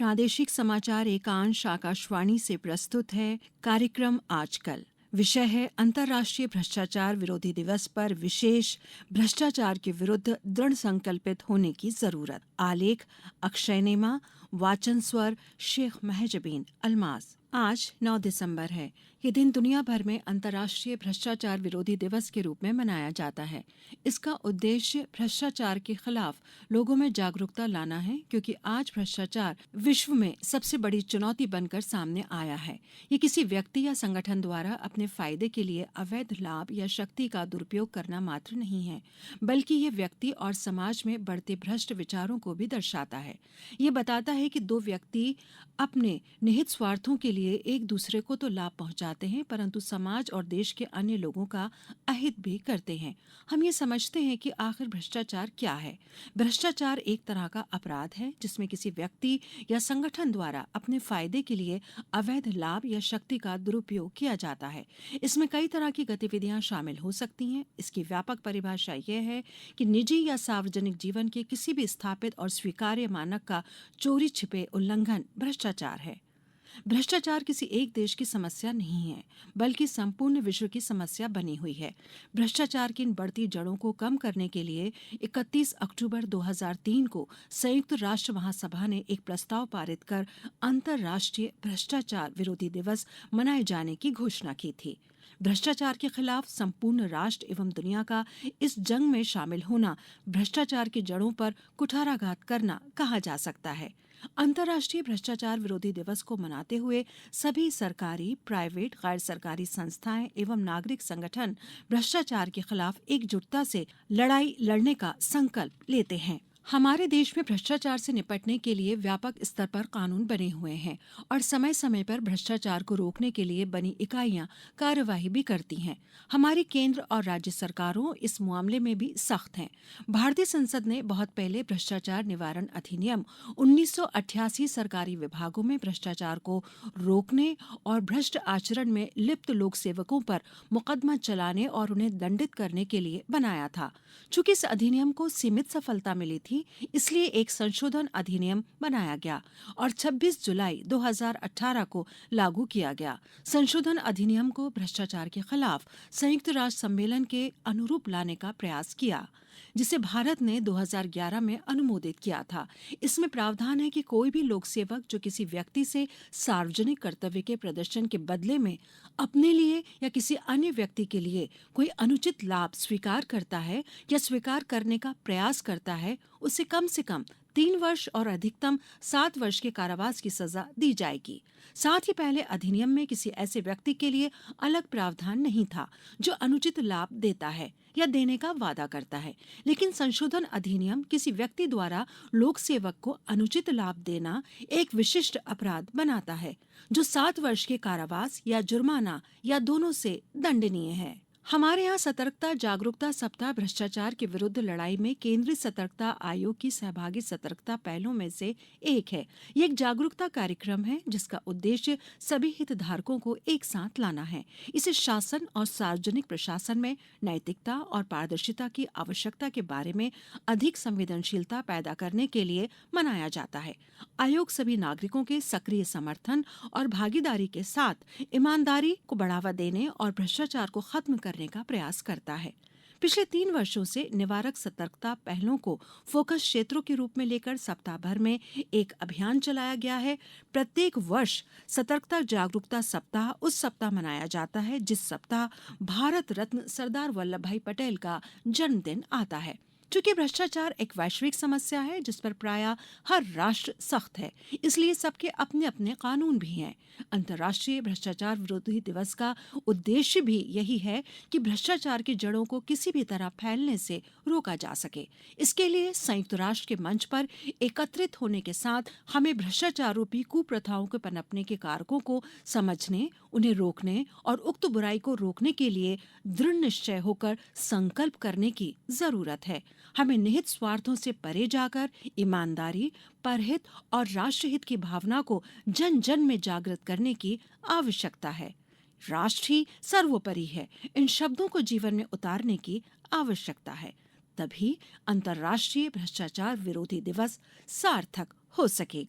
प्रादेशिक समाचार एकांश आकाशवाणी से प्रस्तुत है कार्यक्रम आजकल। विषय है अंतर्राष्ट्रीय भ्रष्टाचार विरोधी दिवस पर विशेष भ्रष्टाचार के विरुद्ध दृढ़ संकल्पित होने की जरूरत। आलेख अक्षय नेमा, वाचन स्वर शेख महजबीन अल्मास। आज 9 दिसंबर है। ये दिन दुनिया भर में अंतर्राष्ट्रीय भ्रष्टाचार विरोधी दिवस के रूप में मनाया जाता है। इसका उद्देश्य भ्रष्टाचार के खिलाफ लोगों में जागरूकता लाना है, क्योंकि आज भ्रष्टाचार विश्व में सबसे बड़ी चुनौती बनकर सामने आया है। ये किसी व्यक्ति या संगठन द्वारा अपने फायदे के लिए अवैध लाभ या शक्ति का दुरुपयोग करना मात्र नहीं है, बल्कि ये व्यक्ति और समाज में बढ़ते भ्रष्ट विचारों को भी दर्शाता है। ये बताता है कि दो व्यक्ति अपने निहित स्वार्थों के लिए एक दूसरे को तो लाभ पहुंचाते हैं, परंतु समाज और देश के अन्य लोगों का अहित भी करते हैं। हम ये समझते हैं कि आखिर भ्रष्टाचार क्या है। भ्रष्टाचार एक तरह का अपराध है जिसमें किसी व्यक्ति या संगठन द्वारा अपने फायदे के लिए अवैध लाभ या शक्ति का दुरुपयोग किया जाता है। इसमें कई तरह की गतिविधियां शामिल हो सकती हैं। इसकी व्यापक परिभाषा यह है कि निजी या सार्वजनिक जीवन के किसी भी स्थापित और स्वीकार्य मानक का चोरी छिपे उल्लंघन भ्रष्टाचार है। भ्रष्टाचार किसी एक देश की समस्या नहीं है, बल्कि संपूर्ण विश्व की समस्या बनी हुई है। भ्रष्टाचार की इन बढ़ती जड़ों को कम करने के लिए 31 अक्टूबर 2003 को संयुक्त राष्ट्र महासभा ने एक प्रस्ताव पारित कर अंतर्राष्ट्रीय भ्रष्टाचार विरोधी दिवस मनाए जाने की घोषणा की थी। भ्रष्टाचार के खिलाफ संपूर्ण राष्ट्र एवं दुनिया का इस जंग में शामिल होना भ्रष्टाचार की जड़ों पर कुठाराघात करना कहा जा सकता है। अंतर्राष्ट्रीय भ्रष्टाचार विरोधी दिवस को मनाते हुए सभी सरकारी, प्राइवेट, गैर सरकारी संस्थाएं एवं नागरिक संगठन भ्रष्टाचार के खिलाफ एकजुटता से लड़ाई लड़ने का संकल्प लेते हैं। हमारे देश में भ्रष्टाचार से निपटने के लिए व्यापक स्तर पर कानून बने हुए हैं और समय समय पर भ्रष्टाचार को रोकने के लिए बनी इकाइयां कार्यवाही भी करती हैं। हमारी केंद्र और राज्य सरकारों इस मामले में भी सख्त हैं। भारतीय संसद ने बहुत पहले भ्रष्टाचार निवारण अधिनियम 1988 सरकारी विभागों में भ्रष्टाचार को रोकने और भ्रष्ट आचरण में लिप्त लोक सेवकों पर मुकदमा चलाने और उन्हें दंडित करने के लिए बनाया था। चूंकि इस अधिनियम को सीमित सफलता मिली थी, इसलिए एक संशोधन अधिनियम बनाया गया और 26 जुलाई 2018 को लागू किया गया। संशोधन अधिनियम को भ्रष्टाचार के खिलाफ संयुक्त राष्ट्र सम्मेलन के अनुरूप लाने का प्रयास किया, जिसे भारत ने 2011 में अनुमोदित किया था। इसमें प्रावधान है कि कोई भी लोक सेवक जो किसी व्यक्ति से सार्वजनिक कर्तव्य के प्रदर्शन के बदले में अपने लिए या किसी अन्य व्यक्ति के लिए कोई अनुचित लाभ स्वीकार करता है या स्वीकार करने का प्रयास करता है, उसे कम से कम 3 वर्ष और अधिकतम 7 वर्ष के कारावास की सजा दी जाएगी। साथ ही पहले अधिनियम में किसी ऐसे व्यक्ति के लिए अलग प्रावधान नहीं था जो अनुचित लाभ देता है या देने का वादा करता है, लेकिन संशोधन अधिनियम किसी व्यक्ति द्वारा लोक सेवक को अनुचित लाभ देना एक विशिष्ट अपराध बनाता है, जो 7 वर्ष के कारावास या जुर्माना या दोनों से दंडनीय है। हमारे यहाँ सतर्कता जागरूकता सप्ताह भ्रष्टाचार के विरुद्ध लड़ाई में केंद्रीय सतर्कता आयोग की सहभागी सतर्कता पहलों में से एक है। ये एक जागरूकता कार्यक्रम है जिसका उद्देश्य सभी हितधारकों को एक साथ लाना है। इसे शासन और सार्वजनिक प्रशासन में नैतिकता और पारदर्शिता की आवश्यकता के बारे में अधिक संवेदनशीलता पैदा करने के लिए मनाया जाता है। आयोग सभी नागरिकों के सक्रिय समर्थन और भागीदारी के साथ ईमानदारी को बढ़ावा देने और भ्रष्टाचार को खत्म करने का प्रयास करता है। पिछले 3 वर्षों से निवारक सतर्कता पहलों को फोकस क्षेत्रों के रूप में लेकर सप्ताह भर में एक अभियान चलाया गया है। प्रत्येक वर्ष सतर्कता जागरूकता सप्ताह उस सप्ताह मनाया जाता है जिस सप्ताह भारत रत्न सरदार वल्लभ भाई पटेल का जन्मदिन आता है। चूंकि भ्रष्टाचार एक वैश्विक समस्या है जिस पर प्रायः हर राष्ट्र सख्त है, इसलिए सबके अपने अपने कानून भी हैं। अंतर्राष्ट्रीय भ्रष्टाचार विरोधी दिवस का उद्देश्य भी यही है कि भ्रष्टाचार की जड़ों को किसी भी तरह फैलने से रोका जा सके। इसके लिए संयुक्त राष्ट्र के मंच पर एकत्रित होने के साथ हमें भ्रष्टाचार रूपी कुप्रथाओं के पनपने के कारकों को समझने, उन्हें रोकने और उक्त बुराई को रोकने के लिए दृढ़ निश्चय होकर संकल्प करने की जरूरत है। हमें निहित स्वार्थों से परे जाकर ईमानदारी, परहित और राष्ट्रहित की भावना को जन जन में जागृत करने की आवश्यकता है। राष्ट्र ही सर्वोपरि है, इन शब्दों को जीवन में उतारने की आवश्यकता है। तभी अंतर्राष्ट्रीय भ्रष्टाचार विरोधी दिवस सार्थक हो सकेगा।